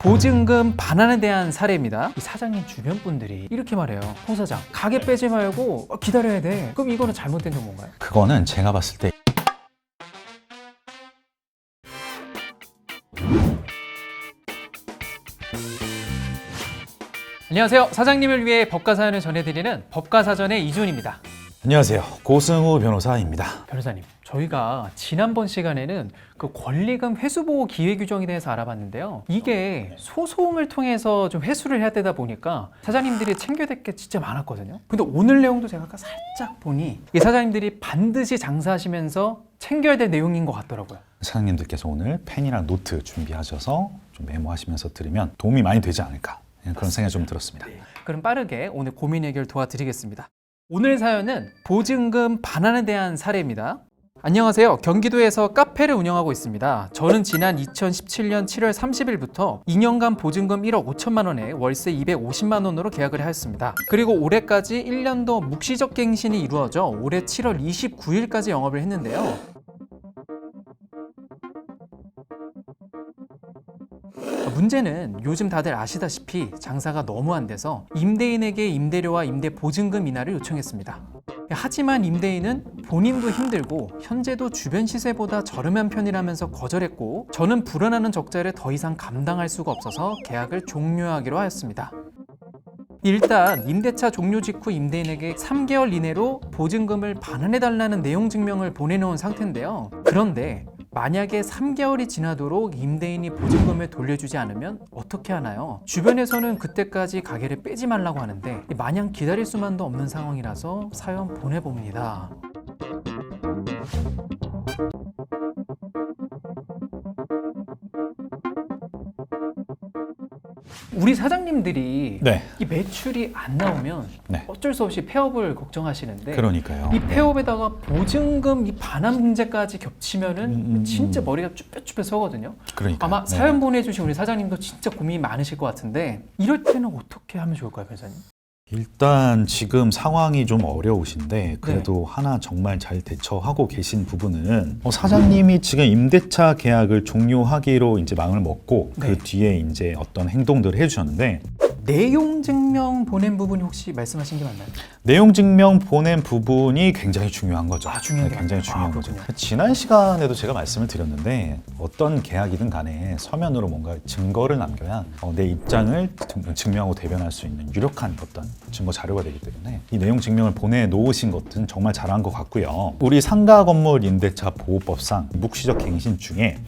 보증금 반환에 대한 사례입니다. 이 사장님 주변 분들이 이렇게 말해요. 홍 사장, 가게 빼지 말고 기다려야 돼. 그럼 이거는 잘못된 정보인가요? 그거는 제가 봤을 때 안녕하세요. 사장님을 위해 법과 사연을 전해드리는 법과사전의 이준입니다. 안녕하세요. 고승우 변호사입니다. 변호사님, 저희가 지난번 시간에는 그 권리금 회수보호 기회규정에 대해서 알아봤는데요. 이게 소송을 통해서 좀 회수를 해야 되다 보니까 사장님들이 챙겨야 될 게 진짜 많았거든요. 근데 오늘 내용도 제가 아까 살짝 보니 이 사장님들이 반드시 장사하시면서 챙겨야 될 내용인 것 같더라고요. 사장님들께서 오늘 펜이랑 노트 준비하셔서 좀 메모하시면서 들으면 도움이 많이 되지 않을까 그런 생각이 좀 들었습니다. 네. 그럼 빠르게 오늘 고민 해결 도와드리겠습니다. 오늘 사연은 보증금 반환에 대한 사례입니다. 안녕하세요. 경기도에서 카페를 운영하고 있습니다. 저는 지난 2017년 7월 30일부터 2년간 보증금 1억 5천만 원에 월세 250만 원으로 계약을 하였습니다. 그리고 올해까지 1년도 묵시적 갱신이 이루어져 올해 7월 29일까지 영업을 했는데요. 문제는 요즘 다들 아시다시피 장사가 너무 안 돼서 임대인에게 임대료와 임대 보증금 인하를 요청했습니다. 하지만 임대인은 본인도 힘들고 현재도 주변 시세보다 저렴한 편이라면서 거절했고, 저는 불어나는 적자를 더 이상 감당할 수가 없어서 계약을 종료하기로 하였습니다. 일단 임대차 종료 직후 임대인에게 3개월 이내로 보증금을 반환해달라는 내용 증명을 보내놓은 상태인데요. 그런데 만약에 3개월이 지나도록 임대인이 보증금을 돌려주지 않으면 어떻게 하나요? 주변에서는 그때까지 가게를 빼지 말라고 하는데 마냥 기다릴 수만도 없는 상황이라서 사연 보내봅니다. 우리 사장님들이 네. 이 매출이 안 나오면 네. 어쩔 수 없이 폐업을 걱정하시는데, 그러니까요. 이 폐업에다가 보증금 이 반환 문제까지 겹치면은 진짜 머리가 쭈뼛쭈뼛 서거든요. 그러니까 아마 사연 보내주신 우리 사장님도 진짜 고민이 많으실 것 같은데, 이럴 때는 어떻게 하면 좋을까요, 변호사님? 일단 지금 상황이 좀 어려우신데 그래도 하나 정말 잘 대처하고 계신 부분은 사장님이 지금 임대차 계약을 종료하기로 이제 마음을 먹고 네. 그 뒤에 이제 어떤 행동들을 해주셨는데, 내용 증명 보낸 부분이 혹시 말씀하신 게 맞나요? 내용 증명 보낸 부분이 굉장히 중요한 거죠. 중요한 게 굉장히 맞나요? 중요한 거죠. 그렇군요. 지난 시간에도 제가 말씀을 드렸는데 어떤 계약이든 간에 서면으로 뭔가 증거를 남겨야 내 입장을 증명하고 대변할 수 있는 유력한 어떤 증거 자료가 되기 때문에 이 내용 증명을 보내놓으신 것은 정말 잘한 것 같고요. 우리 상가 건물 임대차 보호법상 묵시적 갱신 중에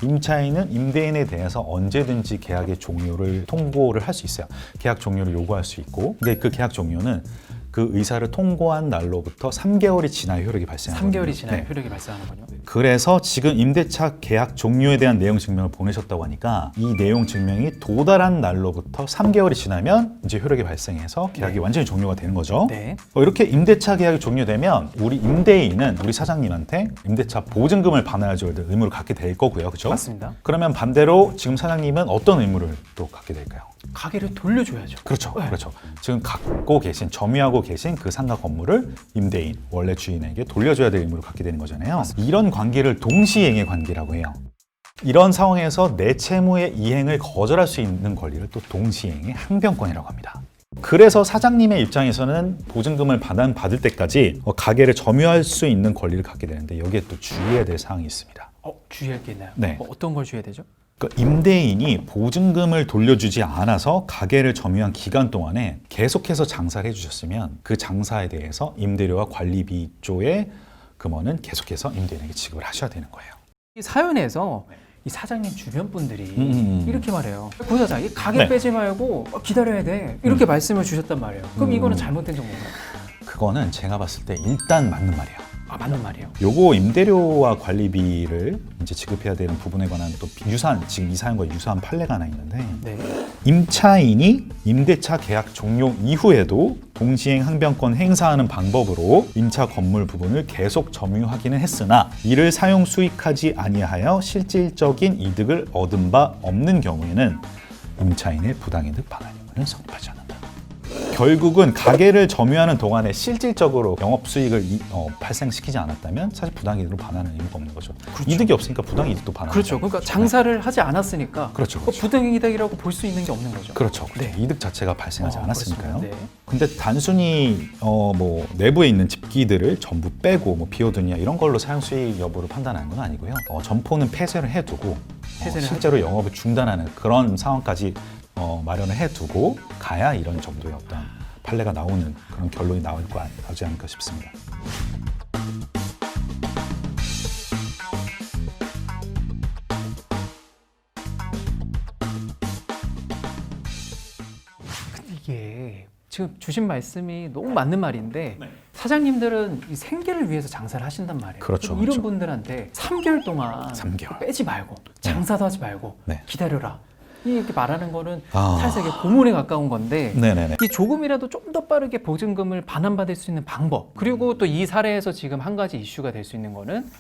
임차인은 임대인에 대해서 언제든지 계약의 종료를 통고를 할 수 있어요. 계약 종료를 요구할 수 있고, 근데 그 계약 종료는 그 의사를 통고한 날로부터 3개월이 지나야 효력이 발생하거든요. 3개월이 지나야 네. 효력이 발생하는군요. 그래서 지금 임대차 계약 종료에 대한 내용 증명을 보내셨다고 하니까 이 내용 증명이 도달한 날로부터 3개월이 지나면 이제 효력이 발생해서 계약이 완전히 종료가 되는 거죠. 네. 이렇게 임대차 계약이 종료되면 우리 임대인은 우리 사장님한테 임대차 보증금을 반환해줘야 될 의무를 갖게 될 거고요. 그렇죠? 맞습니다. 그러면 반대로 지금 사장님은 어떤 의무를 또 갖게 될까요? 가게를 돌려줘야죠. 그렇죠. 네. 그렇죠. 지금 갖고 계신, 점유하고 계신 그 상가 건물을 임대인, 원래 주인에게 돌려줘야 될 의무를 갖게 되는 거잖아요. 이런 관계를 동시행의 관계라고 해요. 이런 상황에서 내 채무의 이행을 거절할 수 있는 권리를 또 동시행의 항변권이라고 합니다. 그래서 사장님의 입장에서는 보증금을 받을 때까지 가게를 점유할 수 있는 권리를 갖게 되는데, 여기에 또 주의해야 될 사항이 있습니다. 주의할 게 있나요? 네. 어떤 걸 주의해야 되죠? 그러니까 임대인이 보증금을 돌려주지 않아서 가게를 점유한 기간 동안에 계속해서 장사를 해주셨으면 그 장사에 대해서 임대료와 관리비 조의 금원은 계속해서 임대인에게 지급을 하셔야 되는 거예요. 이 사연에서 이 사장님 주변 분들이 이렇게 말해요. 부사장, 이 가게 네. 빼지 말고 기다려야 돼. 이렇게 말씀을 주셨단 말이에요. 그럼 이거는 잘못된 정보인가요? 그거는 제가 봤을 때 일단 맞는 말이에요. 맞는 말이에요. 요거 임대료와 관리비를 이제 지급해야 되는 부분에 관한 또 유사한, 지금 이 사연과 유사한 판례가 하나 있는데, 네. 임차인이 임대차 계약 종료 이후에도 동시행 항변권 행사하는 방법으로 임차 건물 부분을 계속 점유하기는 했으나 이를 사용 수익하지 아니하여 실질적인 이득을 얻은 바 없는 경우에는 임차인의 부당이득 반환 의무는 성립하지 않는다. 결국은 가게를 점유하는 동안에 실질적으로 영업 수익을 발생시키지 않았다면 사실 부당이득으로 반환하는 의미가 없는 거죠. 이득이 없으니까 부당이득도 반환. 그렇죠. 그러니까 장사를 하지 않았으니까 그렇죠, 그 그렇죠. 부당이득이라고 볼 수 있는 게 없는 거죠. 그렇죠. 네. 이득 자체가 발생하지 않았으니까요. 그렇습니다. 네. 근데 단순히 뭐 내부에 있는 집기들을 전부 빼고 뭐 비워두냐 이런 걸로 사용 수익 여부를 판단하는 건 아니고요. 점포는 폐쇄를 해두고 실제로 영업을 중단하는 그런 상황까지 마련을 해두고 가야 이런 정도의 어떤 판례가 나오는 그런 결론이 나오지 않을까 싶습니다. 이게 지금 주신 말씀이 너무 맞는 말인데 사장님들은 이 생계를 위해서 장사를 하신단 말이에요. 그렇죠, 이런 그렇죠. 분들한테 3개월 동안 3개월. 빼지 말고 장사도 하지 말고 네. 기다려라. 이렇게 말하는 거는 아. 사실 이게 고문에 가까운 건데 네네네. 이 조금이라도 좀 더 빠르게 보증금을 반환받을 수 있는 방법 그리고 또 이 사례에서 지금 한 가지 이슈가 될 수 있는 거는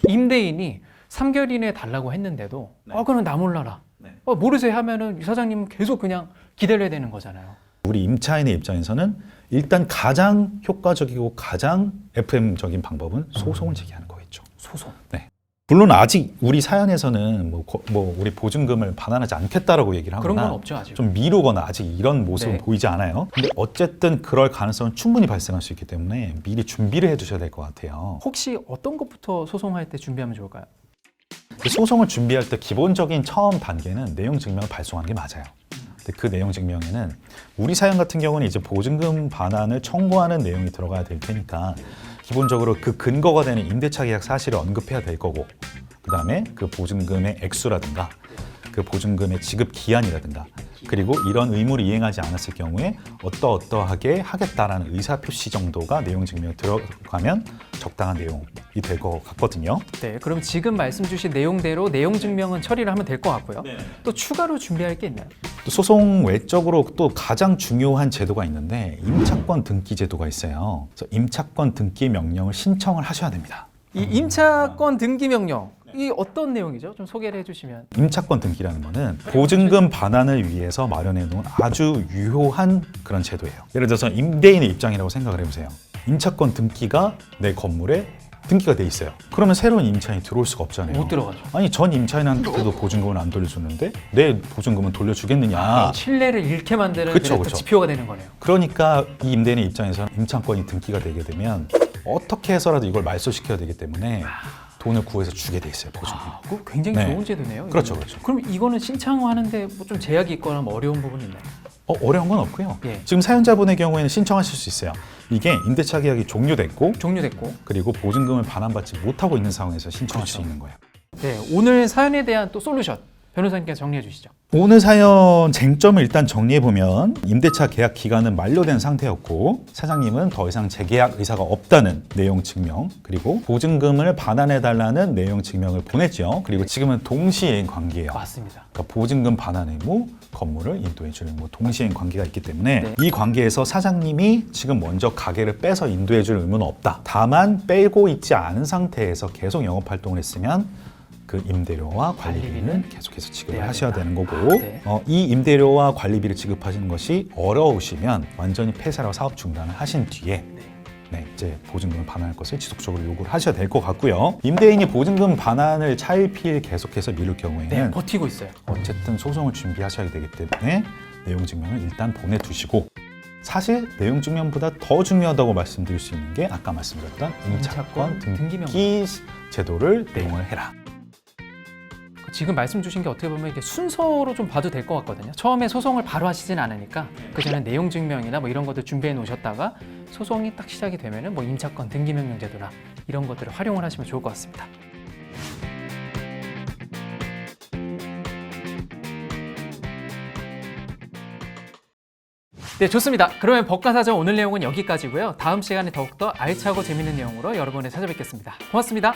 임대인이 3개월 이내에 달라고 했는데도 그럼 나 몰라라. 모르세요 하면은 이 사장님은 계속 그냥 기다려야 되는 거잖아요. 우리 임차인의 입장에서는 일단 가장 효과적이고 가장 FM적인 방법은 소송을 제기하는 거겠죠. 소송. 네. 물론 아직 우리 사연에서는 뭐 우리 보증금을 반환하지 않겠다라고 얘기를 하거나 그런 건 없죠 아직. 좀 미루거나 아직 이런 모습은 네. 보이지 않아요. 근데 어쨌든 그럴 가능성은 충분히 발생할 수 있기 때문에 미리 준비를 해두셔야 될 것 같아요. 혹시 어떤 것부터 소송할 때 준비하면 좋을까요? 소송을 준비할 때 기본적인 처음 단계는 내용 증명을 발송하는 게 맞아요. 근데 그 내용 증명에는 우리 사연 같은 경우는 이제 보증금 반환을 청구하는 내용이 들어가야 될 테니까 기본적으로 그 근거가 되는 임대차 계약 사실을 언급해야 될 거고 그다음에 그 보증금의 액수라든가 그 보증금의 지급 기한이라든가 그리고 이런 의무를 이행하지 않았을 경우에 어떠하게 하겠다라는 의사표시 정도가 내용 증명에 들어가면 적당한 내용이 될 것 같거든요. 네, 그럼 지금 말씀 주신 내용대로 내용 증명은 처리를 하면 될 것 같고요. 또 추가로 준비할 게 있나요? 또 소송 외적으로 또 가장 중요한 제도가 있는데 임차권 등기 제도가 있어요. 그래서 임차권 등기 명령을 신청을 하셔야 됩니다. 이 임차권 등기 명령 이 어떤 내용이죠? 좀 소개를 해주시면. 임차권 등기라는 거는 보증금 반환을 위해서 마련해 놓은 아주 유효한 그런 제도예요. 예를 들어서 임대인의 입장이라고 생각을 해보세요. 임차권 등기가 내 건물에 등기가 돼 있어요. 그러면 새로운 임차인이 들어올 수가 없잖아요. 못 들어가죠. 아니 전 임차인한테도 보증금을 안 돌려줬는데 내 보증금은 돌려주겠느냐. 신뢰를 잃게 만드는 그쵸, 그 그쵸. 지표가 되는 거네요. 그러니까 이 임대인의 입장에서는 임차권이 등기가 되게 되면 어떻게 해서라도 이걸 말소시켜야 되기 때문에 돈을 구해서 주게 돼 있어요, 보증금. 그거 굉장히 네. 좋은 제도네요. 그렇죠, 이거는. 그렇죠. 그럼 이거는 신청하는데 뭐 좀 제약이 있거나 뭐 어려운 부분이 있나요? 어려운 건 없고요. 예. 지금 사연자분의 경우에는 신청하실 수 있어요. 이게 임대차 계약이 종료됐고 종료됐고. 그리고 보증금을 반환받지 못하고 있는 상황에서 신청할 수 그렇죠. 있는 거예요. 네, 오늘 사연에 대한 또 솔루션 변호사님께서 정리해 주시죠. 오늘 사연 쟁점을 일단 정리해보면 임대차 계약 기간은 만료된 상태였고 사장님은 더 이상 재계약 의사가 없다는 내용 증명 그리고 보증금을 반환해달라는 내용 증명을 보냈죠. 그리고 지금은 동시행 관계예요. 맞습니다. 그러니까 보증금 반환 의무, 건물을 인도해주는 뭐 동시행 관계가 있기 때문에 네. 이 관계에서 사장님이 지금 먼저 가게를 빼서 인도해줄 의무는 없다. 다만 빼고 있지 않은 상태에서 계속 영업 활동을 했으면 그 임대료와 관리비는 계속해서 지급을 내야 하셔야 된다. 되는 거고 네. 이 임대료와 관리비를 지급하시는 것이 어려우시면 완전히 폐사라고 사업 중단을 하신 뒤에 이제 보증금을 반환할 것을 지속적으로 요구를 하셔야 될 것 같고요. 임대인이 보증금 반환을 차일피일 계속해서 미룰 경우에는 네, 버티고 있어요. 어쨌든 소송을 준비하셔야 되기 때문에 내용 증명을 일단 보내두시고 사실 내용 증명보다 더 중요하다고 말씀드릴 수 있는 게 아까 말씀드렸던 임차권 등기 제도를 내용을 해라. 지금 말씀 주신 게 어떻게 보면 이게 순서로 좀 봐도 될 것 같거든요. 처음에 소송을 바로 하시진 않으니까 그 전에 내용 증명이나 뭐 이런 것들 준비해 놓으셨다가 소송이 딱 시작이 되면은 뭐 임차권 등기 명령 제도나 이런 것들을 활용을 하시면 좋을 것 같습니다. 네, 좋습니다. 그러면 법과사전 오늘 내용은 여기까지고요. 다음 시간에 더욱더 알차고 재밌는 내용으로 여러분을 찾아뵙겠습니다. 고맙습니다.